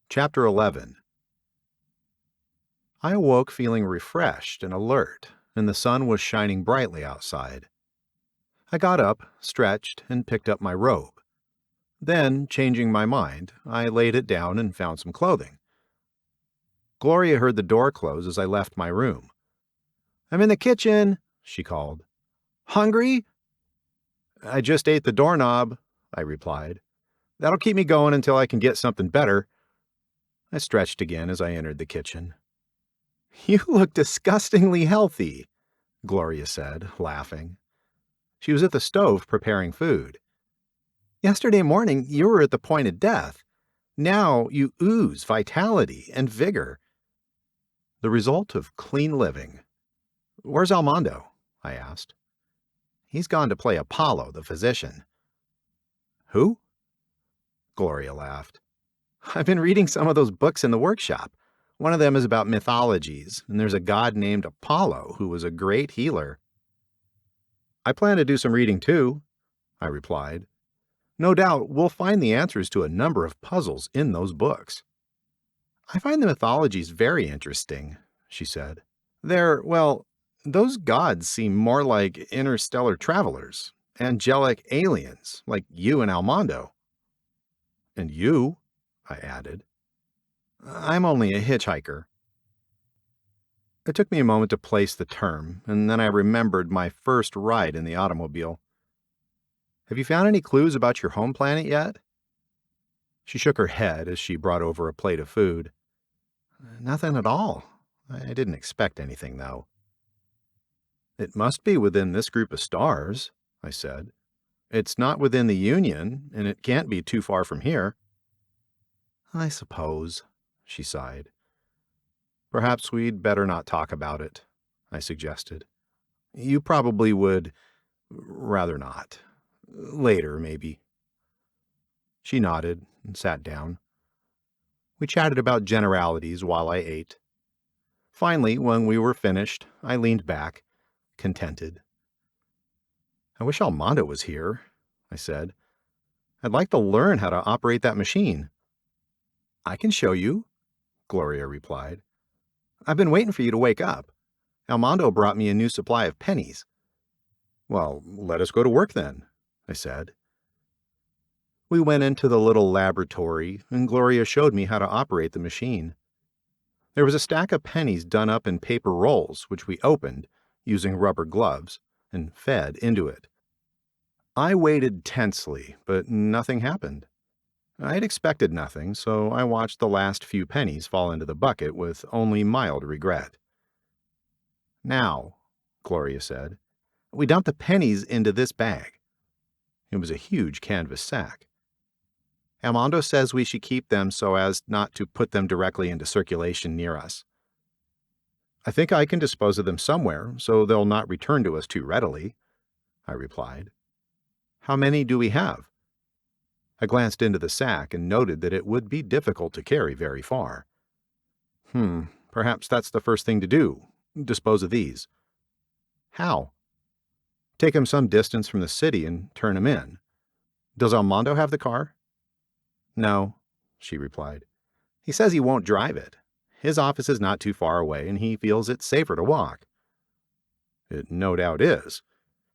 Chapter 11. I awoke feeling refreshed and alert, and the sun was shining brightly outside. I got up, stretched, and picked up my robe. Then, changing my mind, I laid it down and found some clothing. Gloria heard the door close as I left my room. "I'm in the kitchen," she called. "Hungry?" "I just ate the doorknob," I replied. "That'll keep me going until I can get something better." I stretched again as I entered the kitchen. "You look disgustingly healthy," Gloria said, laughing. She was at the stove preparing food. "Yesterday morning, you were at the point of death. Now you ooze vitality and vigor." The result of clean living. "Where's Armando?" I asked. "He's gone to play Apollo, the physician." "Who?" Gloria laughed. "I've been reading some of those books in the workshop. One of them is about mythologies, and there's a god named Apollo who was a great healer." "I plan to do some reading too," I replied. "No doubt we'll find the answers to a number of puzzles in those books." "I find the mythologies very interesting," she said. Those gods seem more like interstellar travelers, angelic aliens, like you and Almondo." "And you?" I added. "I'm only a hitchhiker." It took me a moment to place the term, and then I remembered my first ride in the automobile. "Have you found any clues about your home planet yet?" She shook her head as she brought over a plate of food. "Nothing at all. I didn't expect anything, though." "It must be within this group of stars," I said. "It's not within the Union, and it can't be too far from here." "I suppose," she sighed. "Perhaps we'd better not talk about it," I suggested. "You probably would rather not. Later, maybe." She nodded and sat down. We chatted about generalities while I ate. Finally, when we were finished, I leaned back, contented. "I wish Armando was here," I said. "I'd like to learn how to operate that machine." "I can show you," Gloria replied. "I've been waiting for you to wake up. Armando brought me a new supply of pennies." "Well, let us go to work then," I said. We went into the little laboratory, and Gloria showed me how to operate the machine. There was a stack of pennies done up in paper rolls, which we opened, using rubber gloves, and fed into it. I waited tensely, but nothing happened. I had expected nothing, so I watched the last few pennies fall into the bucket with only mild regret. "Now," Gloria said, "we dump the pennies into this bag." It was a huge canvas sack. "Armando says we should keep them so as not to put them directly into circulation near us." "I think I can dispose of them somewhere so they'll not return to us too readily," I replied. "How many do we have?" I glanced into the sack and noted that it would be difficult to carry very far. Perhaps that's the first thing to do, dispose of these." "How?" "Take them some distance from the city and turn them in. Does Armando have the car?" "No," she replied. "He says he won't drive it. His office is not too far away, and he feels it's safer to walk." "It no doubt is.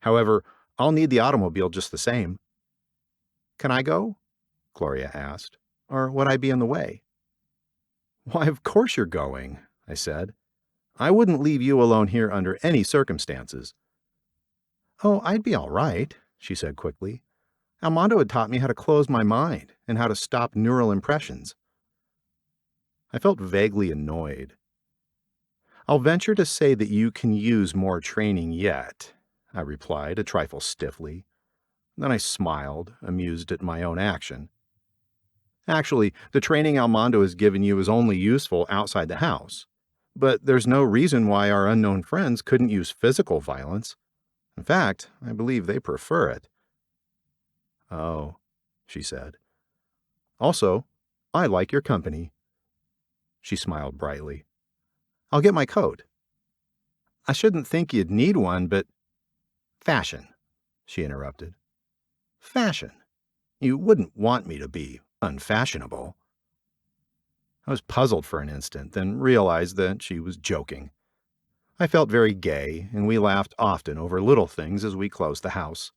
However, I'll need the automobile just the same." "Can I go?" Gloria asked. "Or would I be in the way?" "Why, of course you're going," I said. "I wouldn't leave you alone here under any circumstances." "Oh, I'd be all right," she said quickly. "Armando had taught me how to close my mind and how to stop neural impressions." I felt vaguely annoyed. "I'll venture to say that you can use more training yet," I replied, a trifle stiffly. Then I smiled, amused at my own action. "Actually, the training Armando has given you is only useful outside the house. But there's no reason why our unknown friends couldn't use physical violence. In fact, I believe they prefer it." "Oh," she said. "Also, I like your company." She smiled brightly. "I'll get my coat." "I shouldn't think you'd need one, but—" "Fashion," she interrupted. "Fashion? You wouldn't want me to be unfashionable." I was puzzled for an instant, then realized that she was joking. I felt very gay, and we laughed often over little things as we closed the house.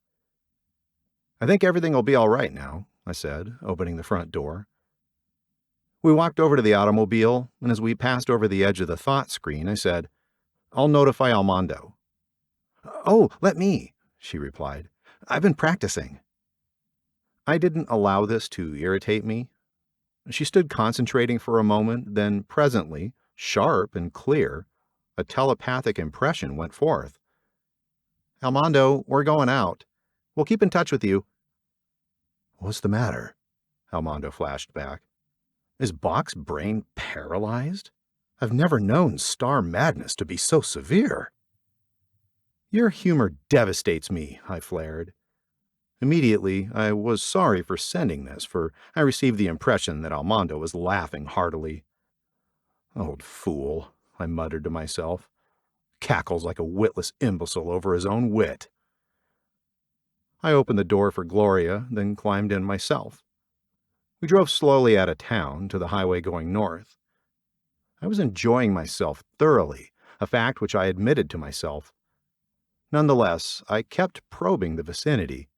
"I think everything will be all right now," I said, opening the front door. We walked over to the automobile, and as we passed over the edge of the thought screen, I said, "I'll notify Almondo." "Oh, let me," she replied. "I've been practicing." I didn't allow this to irritate me. She stood concentrating for a moment, then presently, sharp and clear, a telepathic impression went forth. "Almondo, we're going out. We'll keep in touch with you." "What's the matter?" Almondo flashed back. "Is Bach's brain paralyzed? I've never known star madness to be so severe." "Your humor devastates me," I flared. Immediately, I was sorry for sending this, for I received the impression that Almondo was laughing heartily. "Old fool," I muttered to myself. "Cackles like a witless imbecile over his own wit." I opened the door for Gloria, then climbed in myself. We drove slowly out of town to the highway going north. I was enjoying myself thoroughly, a fact which I admitted to myself. Nonetheless, I kept probing the vicinity.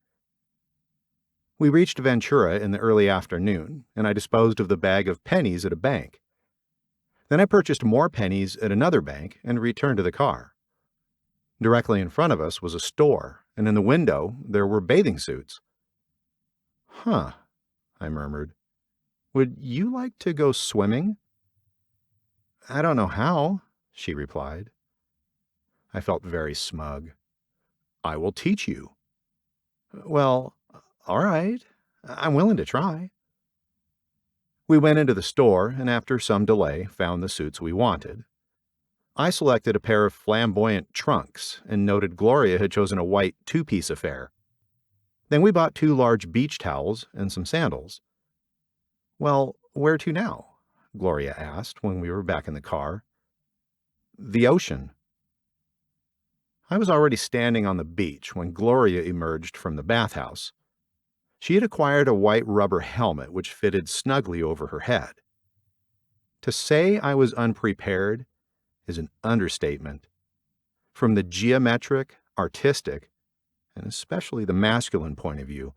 We reached Ventura in the early afternoon, and I disposed of the bag of pennies at a bank. Then I purchased more pennies at another bank and returned to the car. Directly in front of us was a store, and in the window there were bathing suits. "Huh," I murmured. "Would you like to go swimming?" "I don't know how," she replied. I felt very smug. "I will teach you." "Well, all right. I'm willing to try." We went into the store and after some delay found the suits we wanted. I selected a pair of flamboyant trunks and noted Gloria had chosen a white two-piece affair. Then we bought 2 large beach towels and some sandals. "Well, where to now?" Gloria asked when we were back in the car. "The ocean." I was already standing on the beach when Gloria emerged from the bathhouse. She had acquired a white rubber helmet which fitted snugly over her head. To say I was unprepared is an understatement. From the geometric, artistic, and especially the masculine point of view,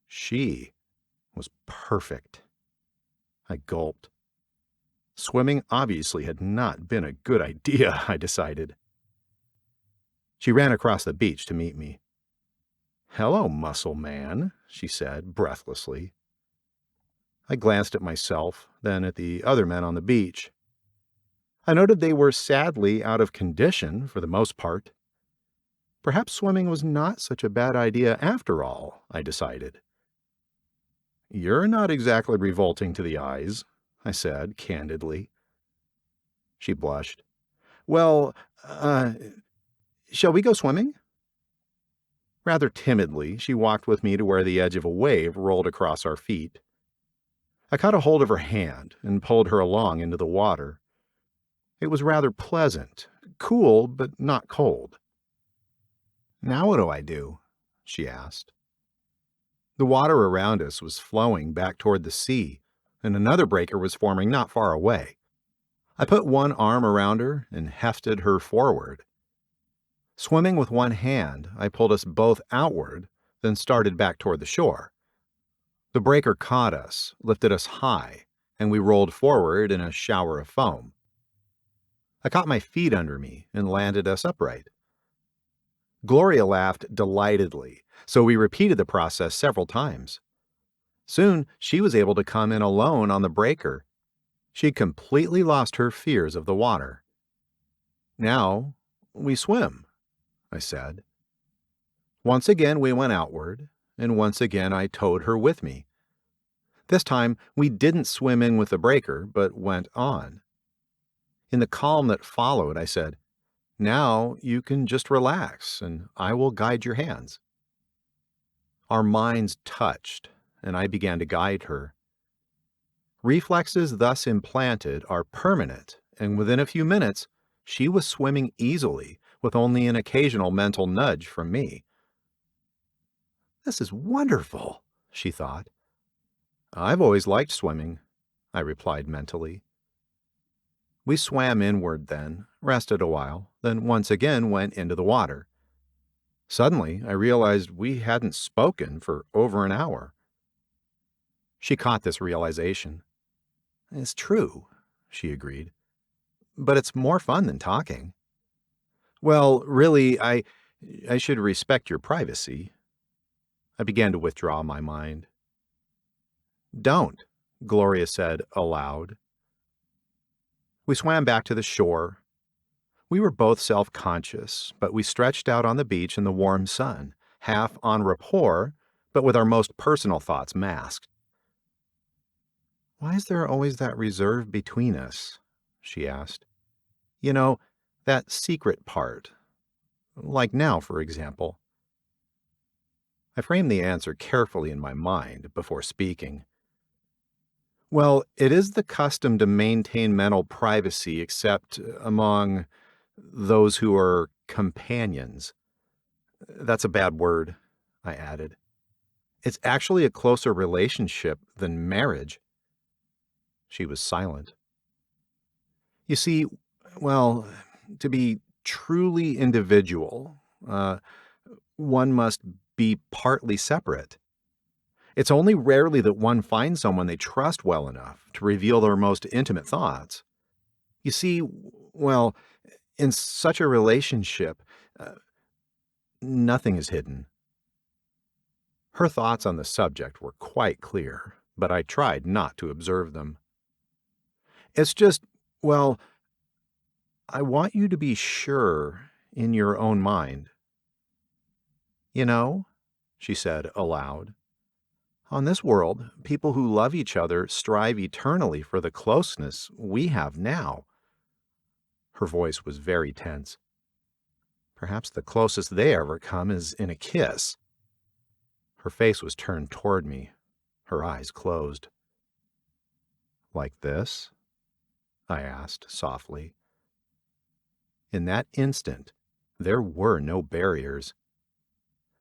she was perfect. I gulped. Swimming obviously had not been a good idea, I decided. She ran across the beach to meet me. "Hello, muscle man," she said breathlessly. I glanced at myself, then at the other men on the beach. I noted they were sadly out of condition for the most part. Perhaps swimming was not such a bad idea after all, I decided. "You're not exactly revolting to the eyes," I said candidly. She blushed. "Well, shall we go swimming?" Rather timidly, she walked with me to where the edge of a wave rolled across our feet. I caught a hold of her hand and pulled her along into the water. It was rather pleasant, cool but not cold. "Now what do I do?" she asked. The water around us was flowing back toward the sea, and another breaker was forming not far away. I put one arm around her and hefted her forward. Swimming with one hand, I pulled us both outward, then started back toward the shore. The breaker caught us, lifted us high, and we rolled forward in a shower of foam. I caught my feet under me and landed us upright. Gloria laughed delightedly, so we repeated the process several times. Soon, she was able to come in alone on the breaker. She'd completely lost her fears of the water. "Now, we swim," I said. Once again we went outward, and once again I towed her with me. This time we didn't swim in with the breaker, but went on. In the calm that followed, I said, "Now you can just relax, and I will guide your hands." Our minds touched, and I began to guide her. Reflexes thus implanted are permanent, and within a few minutes, she was swimming easily, with only an occasional mental nudge from me. "This is wonderful," she thought. "I've always liked swimming," I replied mentally. We swam inward then, rested a while, then once again went into the water. Suddenly, I realized we hadn't spoken for over an hour. She caught this realization. "It's true," she agreed, "but it's more fun than talking." "Well, really, I should respect your privacy." I began to withdraw my mind. "Don't," Gloria said aloud. We swam back to the shore. We were both self-conscious, but we stretched out on the beach in the warm sun, half en rapport, but with our most personal thoughts masked. "Why is there always that reserve between us?" she asked. "You know, that secret part. Like now, for example." I framed the answer carefully in my mind before speaking. "Well, it is the custom to maintain mental privacy except among those who are companions." "That's a bad word," I added. "It's actually a closer relationship than marriage." She was silent. "You see, well, to be truly individual, one must be partly separate. It's only rarely that one finds someone they trust well enough to reveal their most intimate thoughts. You see, well, in such a relationship, uh, nothing is hidden." Her thoughts on the subject were quite clear, but I tried not to observe them. "It's just, well, I want you to be sure in your own mind. You know," she said aloud, "on this world, people who love each other strive eternally for the closeness we have now." Her voice was very tense. "Perhaps the closest they ever come is in a kiss." Her face was turned toward me, her eyes closed. "Like this?" I asked softly. In that instant, there were no barriers.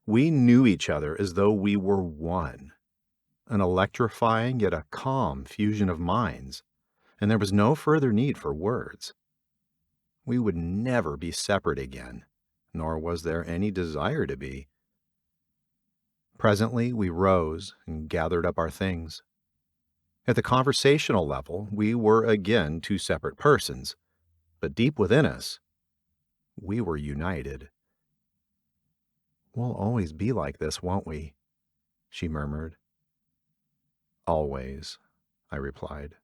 We knew each other as though we were one, an electrifying yet a calm fusion of minds, and there was no further need for words. We would never be separate again, nor was there any desire to be. Presently, we rose and gathered up our things. At the conversational level, we were again two separate persons, but deep within us, we were united. "We'll always be like this, won't we?" she murmured. "Always," I replied.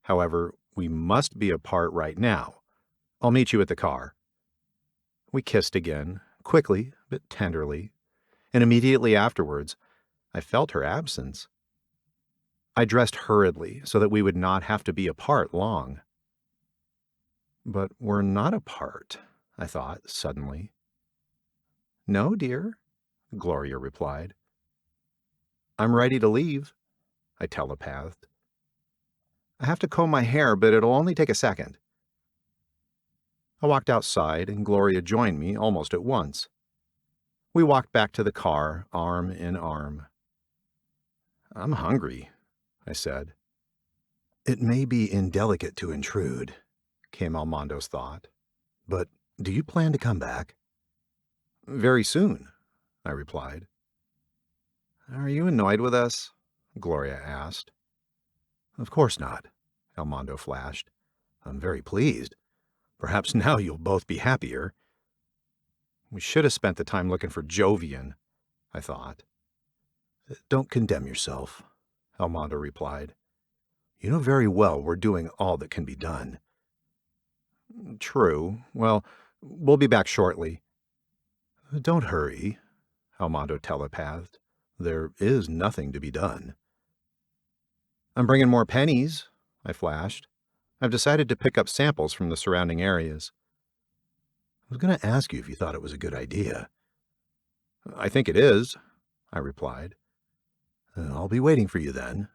"However, we must be apart right now. I'll meet you at the car." We kissed again, quickly but tenderly, and immediately afterwards, I felt her absence. I dressed hurriedly so that we would not have to be apart long. "But we're not apart," I thought suddenly. "No, dear," Gloria replied. "I'm ready to leave," I telepathed. "I have to comb my hair, but it'll only take a second." I walked outside, and Gloria joined me almost at once. We walked back to the car, arm in arm. "I'm hungry," I said. "It may be indelicate to intrude," came Almondo's thought, "but do you plan to come back?" "Very soon," I replied. "Are you annoyed with us?" Gloria asked. "Of course not," Almondo flashed. "I'm very pleased. Perhaps now you'll both be happier." "We should have spent the time looking for Jovian," I thought. "Don't condemn yourself," Almondo replied. "You know very well we're doing all that can be done." "True. Well, we'll be back shortly." "Don't hurry," Almondo telepathed. "There is nothing to be done." "I'm bringing more pennies," I flashed. "I've decided to pick up samples from the surrounding areas." "I was going to ask you if you thought it was a good idea." "I think it is," I replied. "I'll be waiting for you then,"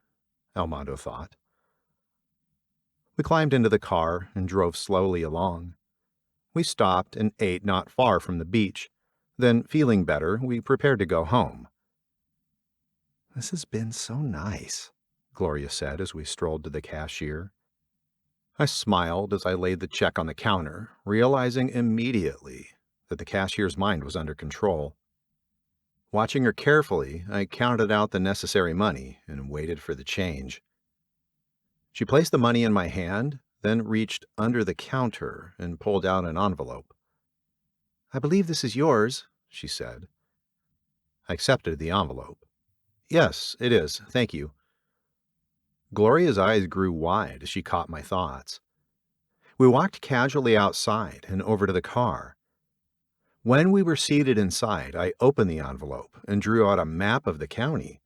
Almondo thought. We climbed into the car and drove slowly along. We stopped and ate not far from the beach. Then, feeling better, we prepared to go home. "This has been so nice," Gloria said as we strolled to the cashier. I smiled as I laid the check on the counter, realizing immediately that the cashier's mind was under control. Watching her carefully, I counted out the necessary money and waited for the change. She placed the money in my hand, then reached under the counter and pulled out an envelope. "I believe this is yours," she said. I accepted the envelope. "Yes, it is. Thank you." Gloria's eyes grew wide as she caught my thoughts. We walked casually outside and over to the car. When we were seated inside, I opened the envelope and drew out a map of the county.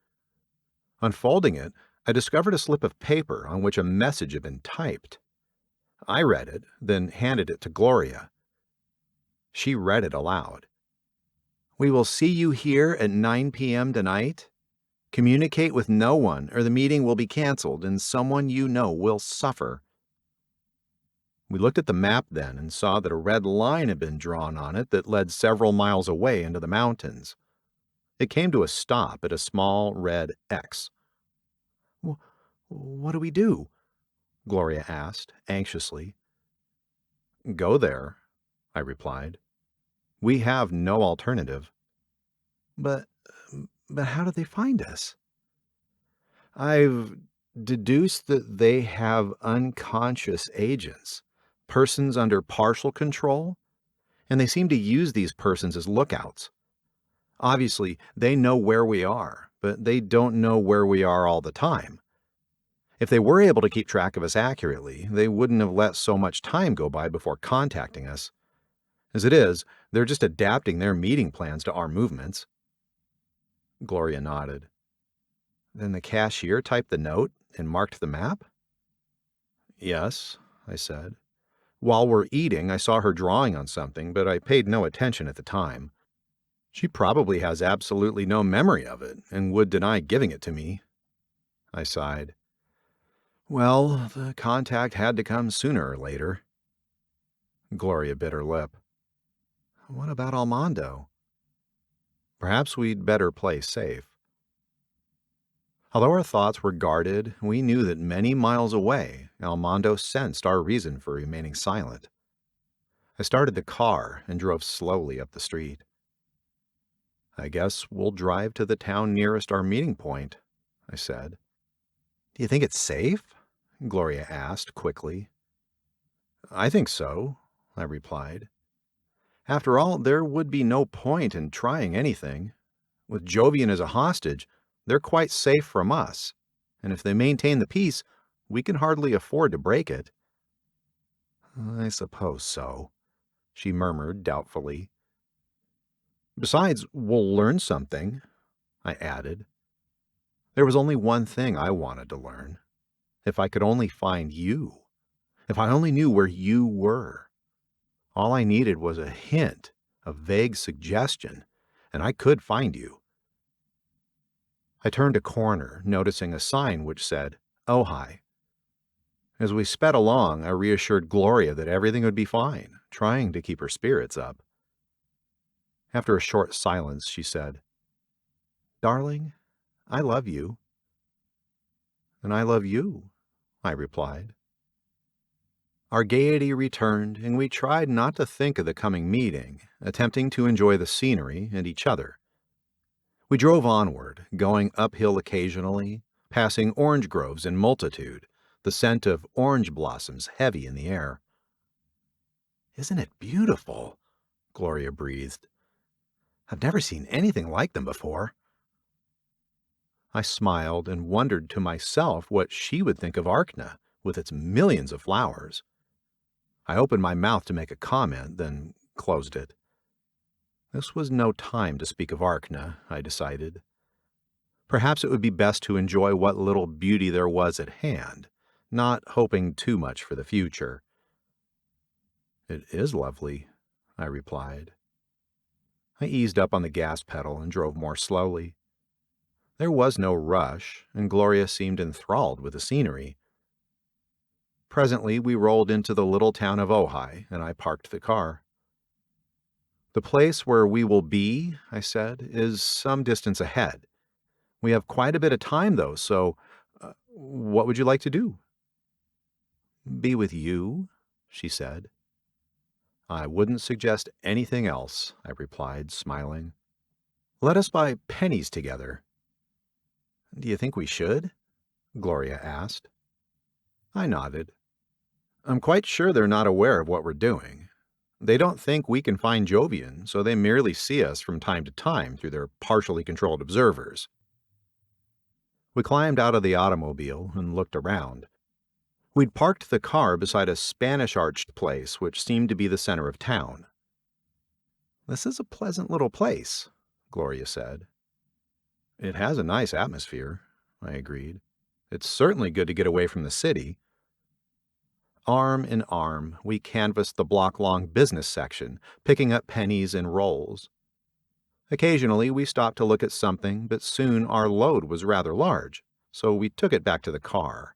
Unfolding it, I discovered a slip of paper on which a message had been typed. I read it, then handed it to Gloria. She read it aloud. "We will see you here at 9 p.m. tonight. Communicate with no one or the meeting will be canceled and someone you know will suffer." We looked at the map then and saw that a red line had been drawn on it that led several miles away into the mountains. It came to a stop at a small red X. "What do we do?" Gloria asked, anxiously. "Go there," I replied. "We have no alternative." But, but how do they find us?" "I've deduced that they have unconscious agents, persons under partial control, and they seem to use these persons as lookouts. Obviously, they know where we are, but they don't know where we are all the time. If they were able to keep track of us accurately, they wouldn't have let so much time go by before contacting us. As it is, they're just adapting their meeting plans to our movements." Gloria nodded. "Then the cashier typed the note and marked the map?" "Yes," I said. "While we're eating, I saw her drawing on something, but I paid no attention at the time. She probably has absolutely no memory of it and would deny giving it to me." I sighed. "Well, the contact had to come sooner or later." Gloria bit her lip. "What about Armando?" "Perhaps we'd better play safe." Although our thoughts were guarded, we knew that many miles away, Armando sensed our reason for remaining silent. I started the car and drove slowly up the street. "I guess we'll drive to the town nearest our meeting point," I said. "Do you think it's safe?" Gloria asked quickly. "I think so," I replied. "After all, there would be no point in trying anything. With Jovian as a hostage, they're quite safe from us, and if they maintain the peace, we can hardly afford to break it." "I suppose so," she murmured doubtfully. "Besides, we'll learn something," I added. There was only one thing I wanted to learn. If I could only find you. If I only knew where you were. All I needed was a hint, a vague suggestion, and I could find you. I turned a corner, noticing a sign which said, "Ojai." As we sped along, I reassured Gloria that everything would be fine, trying to keep her spirits up. After a short silence, she said, "Darling, I love you." "And I love you," I replied. Our gaiety returned, and we tried not to think of the coming meeting, attempting to enjoy the scenery and each other. We drove onward, going uphill occasionally, passing orange groves in multitude, the scent of orange blossoms heavy in the air. "Isn't it beautiful?" Gloria breathed. "I've never seen anything like them before." I smiled and wondered to myself what she would think of Arkna, with its millions of flowers. I opened my mouth to make a comment, then closed it. This was no time to speak of Arkna, I decided. Perhaps it would be best to enjoy what little beauty there was at hand, not hoping too much for the future. "It is lovely," I replied. I eased up on the gas pedal and drove more slowly. There was no rush, and Gloria seemed enthralled with the scenery. Presently, we rolled into the little town of Ojai, and I parked the car. "The place where we will be," I said, "is some distance ahead. We have quite a bit of time, though, so what would you like to do?" Be with you, she said. I wouldn't suggest anything else, I replied, smiling. Let us buy pennies together. Do you think we should? Gloria asked. I nodded. I'm quite sure they're not aware of what we're doing. They don't think we can find Jovian, so they merely see us from time to time through their partially controlled observers. We climbed out of the automobile and looked around. We'd parked the car beside a Spanish-arched place which seemed to be the center of town. This is a pleasant little place, Gloria said. It has a nice atmosphere, I agreed. It's certainly good to get away from the city. Arm in arm, we canvassed the block-long business section, picking up pennies and rolls. Occasionally, we stopped to look at something, but soon our load was rather large, so we took it back to the car.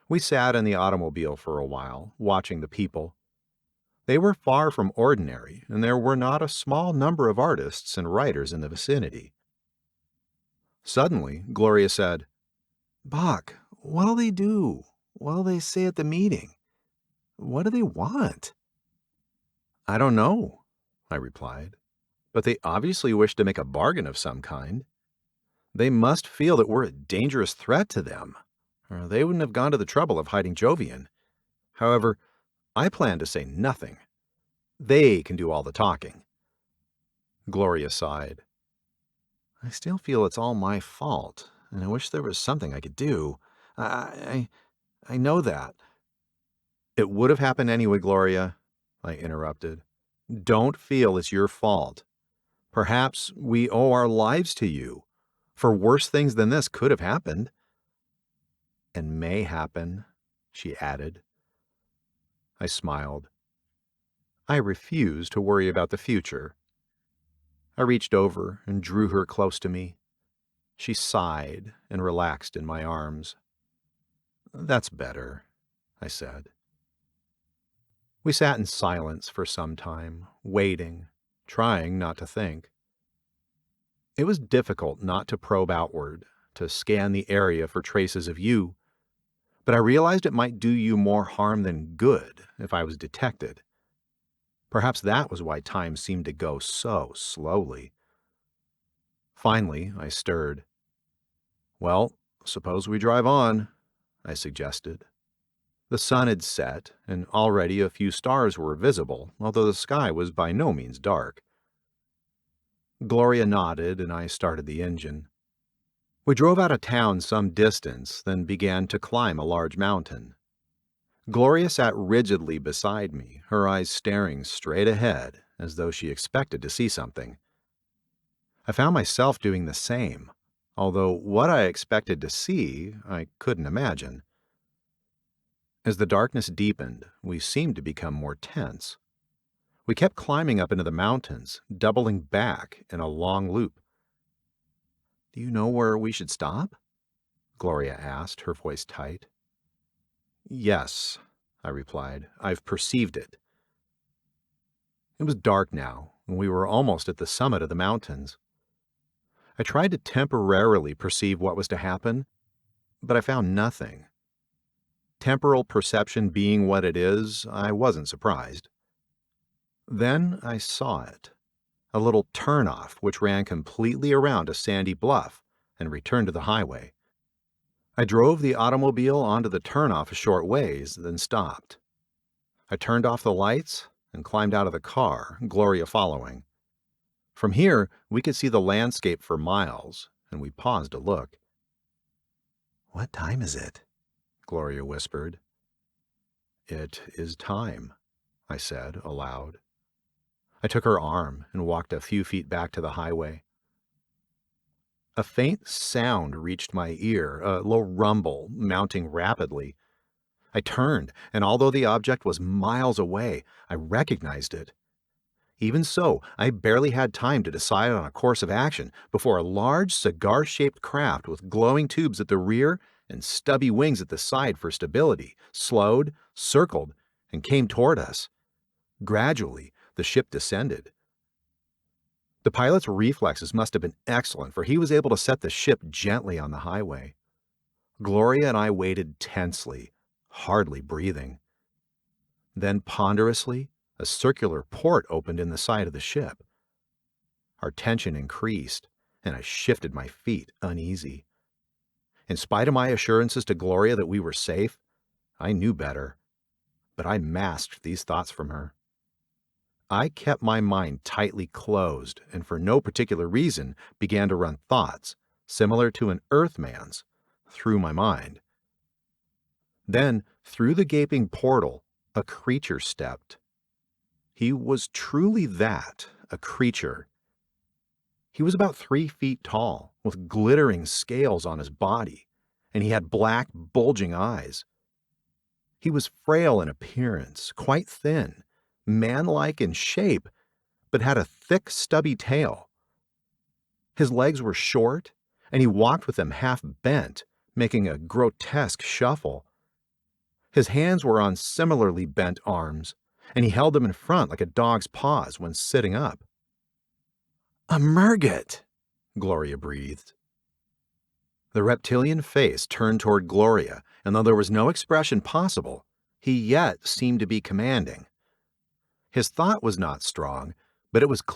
We sat in the automobile for a while, watching the people. They were far from ordinary, and there were not a small number of artists and writers in the vicinity. Suddenly, Gloria said, Bach, what'll they do? What'll they say at the meeting? What do they want? I don't know, I replied, but they obviously wish to make a bargain of some kind. They must feel that we're a dangerous threat to them, or they wouldn't have gone to the trouble of hiding Jovian. However, I plan to say nothing. They can do all the talking. Gloria sighed. I still feel it's all my fault, and I wish there was something I could do. I know that. It would have happened anyway, Gloria, I interrupted. Don't feel it's your fault. Perhaps we owe our lives to you, for worse things than this could have happened. And may happen, she added. I smiled. I refused to worry about the future. I reached over and drew her close to me. She sighed and relaxed in my arms. That's better, I said. We sat in silence for some time, waiting, trying not to think. It was difficult not to probe outward, to scan the area for traces of you, but I realized it might do you more harm than good if I was detected. Perhaps that was why time seemed to go so slowly. Finally, I stirred. Well, suppose we drive on, I suggested. The sun had set, and already a few stars were visible, although the sky was by no means dark. Gloria nodded, and I started the engine. We drove out of town some distance, then began to climb a large mountain. Gloria sat rigidly beside me, her eyes staring straight ahead, as though she expected to see something. I found myself doing the same, although what I expected to see, I couldn't imagine. As the darkness deepened, we seemed to become more tense. We kept climbing up into the mountains, doubling back in a long loop. Do you know where we should stop? Gloria asked, her voice tight. Yes, I replied. I've perceived it. It was dark now, and we were almost at the summit of the mountains. I tried to temporarily perceive what was to happen, but I found nothing. Temporal perception being what it is, I wasn't surprised. Then I saw it, a little turnoff which ran completely around a sandy bluff and returned to the highway. I drove the automobile onto the turnoff a short ways, then stopped. I turned off the lights and climbed out of the car, Gloria following. From here, we could see the landscape for miles, and we paused to look. What time is it? Gloria whispered. It is time, I said aloud. I took her arm and walked a few feet back to the highway. A faint sound reached my ear, a low rumble mounting rapidly. I turned, and although the object was miles away, I recognized it. Even so, I barely had time to decide on a course of action before a large cigar-shaped craft with glowing tubes at the rear and stubby wings at the side for stability slowed, circled, and came toward us. Gradually, the ship descended. The pilot's reflexes must have been excellent, for he was able to set the ship gently on the highway. Gloria and I waited tensely, hardly breathing. Then, ponderously, a circular port opened in the side of the ship. Our tension increased, and I shifted my feet, uneasy. In spite of my assurances to Gloria that we were safe, I knew better, but I masked these thoughts from her. I kept my mind tightly closed and for no particular reason began to run thoughts, similar to an Earthman's, through my mind. Then, through the gaping portal, a creature stepped. He was truly that, a creature. He was about 3 feet tall, with glittering scales on his body, and he had black, bulging eyes. He was frail in appearance, quite thin, man-like in shape, but had a thick, stubby tail. His legs were short, and he walked with them half bent, making a grotesque shuffle. His hands were on similarly bent arms, and he held them in front like a dog's paws when sitting up. "A mergut," Gloria breathed. The reptilian face turned toward Gloria, and though there was no expression possible, he yet seemed to be commanding. His thought was not strong, but it was